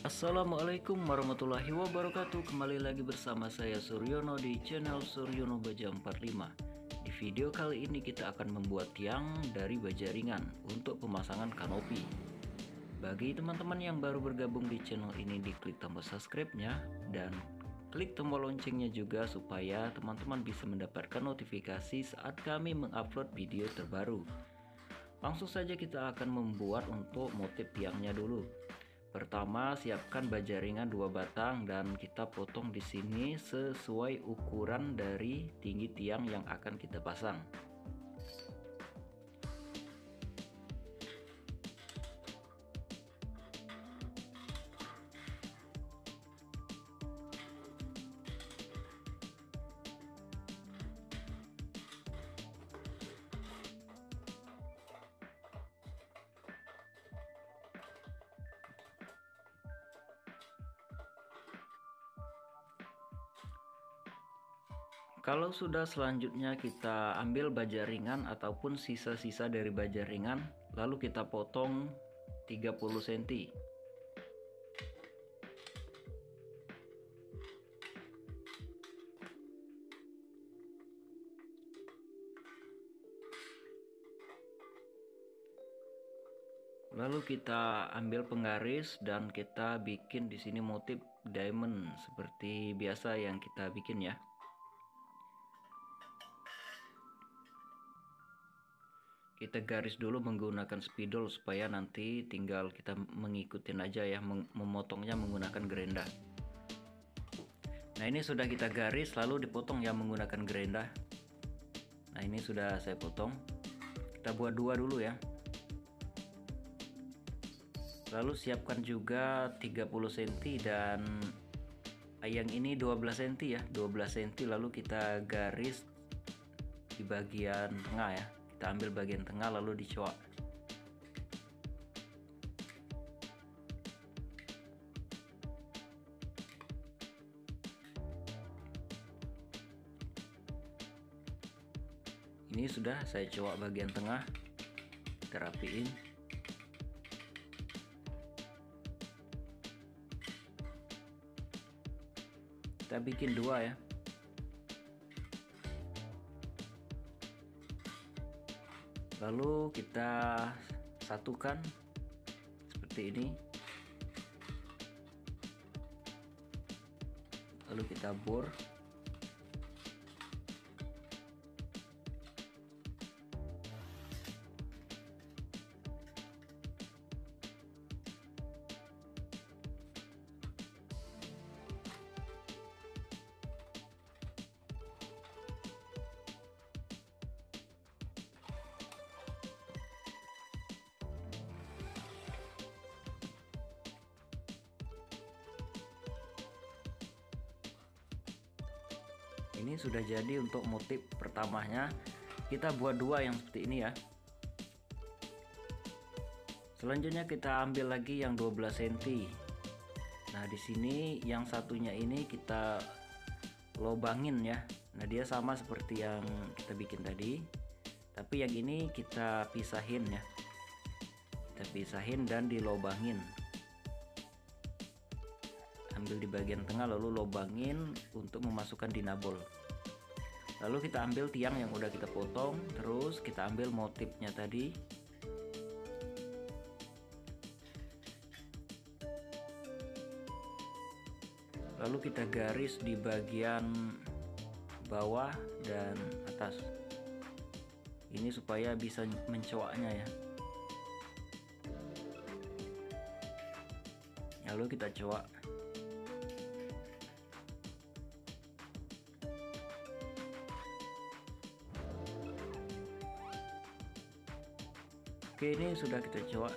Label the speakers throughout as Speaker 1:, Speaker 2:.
Speaker 1: Assalamualaikum warahmatullahi wabarakatuh. Kembali lagi bersama saya Suryono di channel Suryono Baja 45. Di video kali ini kita akan membuat tiang dari baja ringan untuk pemasangan kanopi. Bagi teman-teman yang baru bergabung di channel ini, diklik tombol subscribe-nya dan klik tombol loncengnya juga supaya teman-teman bisa mendapatkan notifikasi saat kami mengupload video terbaru. Langsung saja kita akan membuat untuk motif tiangnya dulu. Pertama, siapkan baja ringan 2 batang dan kita potong di sini sesuai ukuran dari tinggi tiang yang akan kita pasang. Kalau sudah, selanjutnya kita ambil baja ringan ataupun sisa-sisa dari baja ringan, lalu kita potong 30 cm. Lalu kita ambil penggaris dan kita bikin di sini motif diamond seperti biasa yang kita bikin ya. Kita garis dulu menggunakan spidol supaya nanti tinggal kita mengikutin aja ya, memotongnya menggunakan gerenda. Nah, ini sudah kita garis lalu dipotong ya menggunakan gerenda. Nah, ini sudah saya potong. Kita buat dua dulu ya. Lalu siapkan juga 30 cm dan yang ini 12 cm ya, 12 cm. Lalu kita garis di bagian tengah ya. Kita ambil bagian tengah lalu dicoak. Ini sudah saya coak bagian tengah, kita rapiin. Kita bikin dua ya. Lalu kita satukan seperti ini. Lalu kita bor. Ini sudah jadi untuk motif pertamanya. Kita buat dua yang seperti ini ya. Selanjutnya kita ambil lagi yang 12 cm. Nah, di sini yang satunya ini kita lobangin ya. Nah, dia sama seperti yang kita bikin tadi, tapi yang ini kita pisahin ya. Kita pisahin dan dilobangin. Ambil di bagian tengah lalu lobangin untuk memasukkan dinabol. Lalu kita ambil tiang yang udah kita potong, terus kita ambil motifnya tadi. Lalu kita garis di bagian bawah dan atas. Ini supaya bisa mencoaknya ya. Lalu kita coak. Oke, ini sudah kita coak.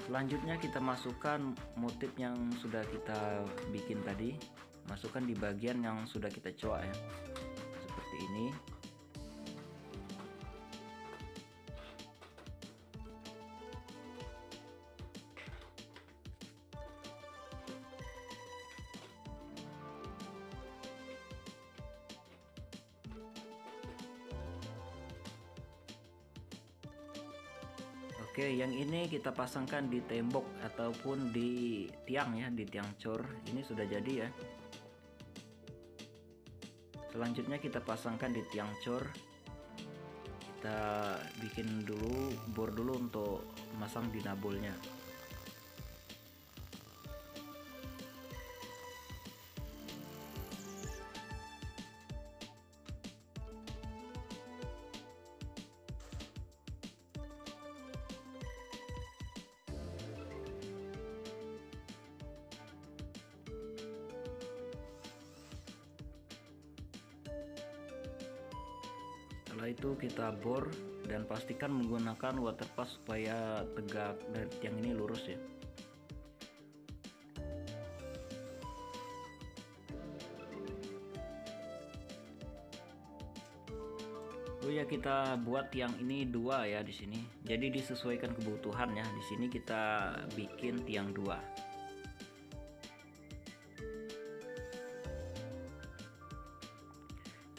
Speaker 1: Selanjutnya kita masukkan motif yang sudah kita bikin tadi, masukkan di bagian yang sudah kita coak ya, seperti ini. Oke, yang ini kita pasangkan di tembok ataupun di tiang ya, di tiang cor. Ini sudah jadi ya. Selanjutnya kita pasangkan di tiang cor. Kita bikin dulu bor dulu untuk masang dinabulnya. Setelah itu kita bor dan pastikan menggunakan water pass supaya tegak dari tiang ini lurus ya. Oh ya, kita buat tiang ini dua ya di sini. Jadi disesuaikan kebutuhan ya. Di sini kita bikin tiang dua.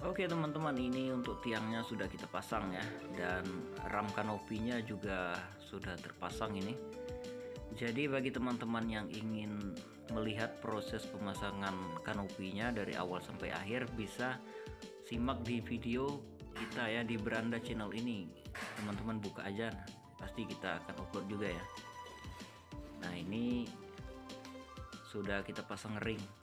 Speaker 1: Oke teman-teman, ini untuk tiangnya sudah kita pasang ya, dan ram kanopinya juga sudah terpasang ini. Jadi bagi teman-teman yang ingin melihat proses pemasangan kanopinya dari awal sampai akhir, bisa simak di video kita ya di Beranda channel ini. Teman-teman buka aja, pasti kita akan upload juga ya. Nah, ini sudah kita pasang ring.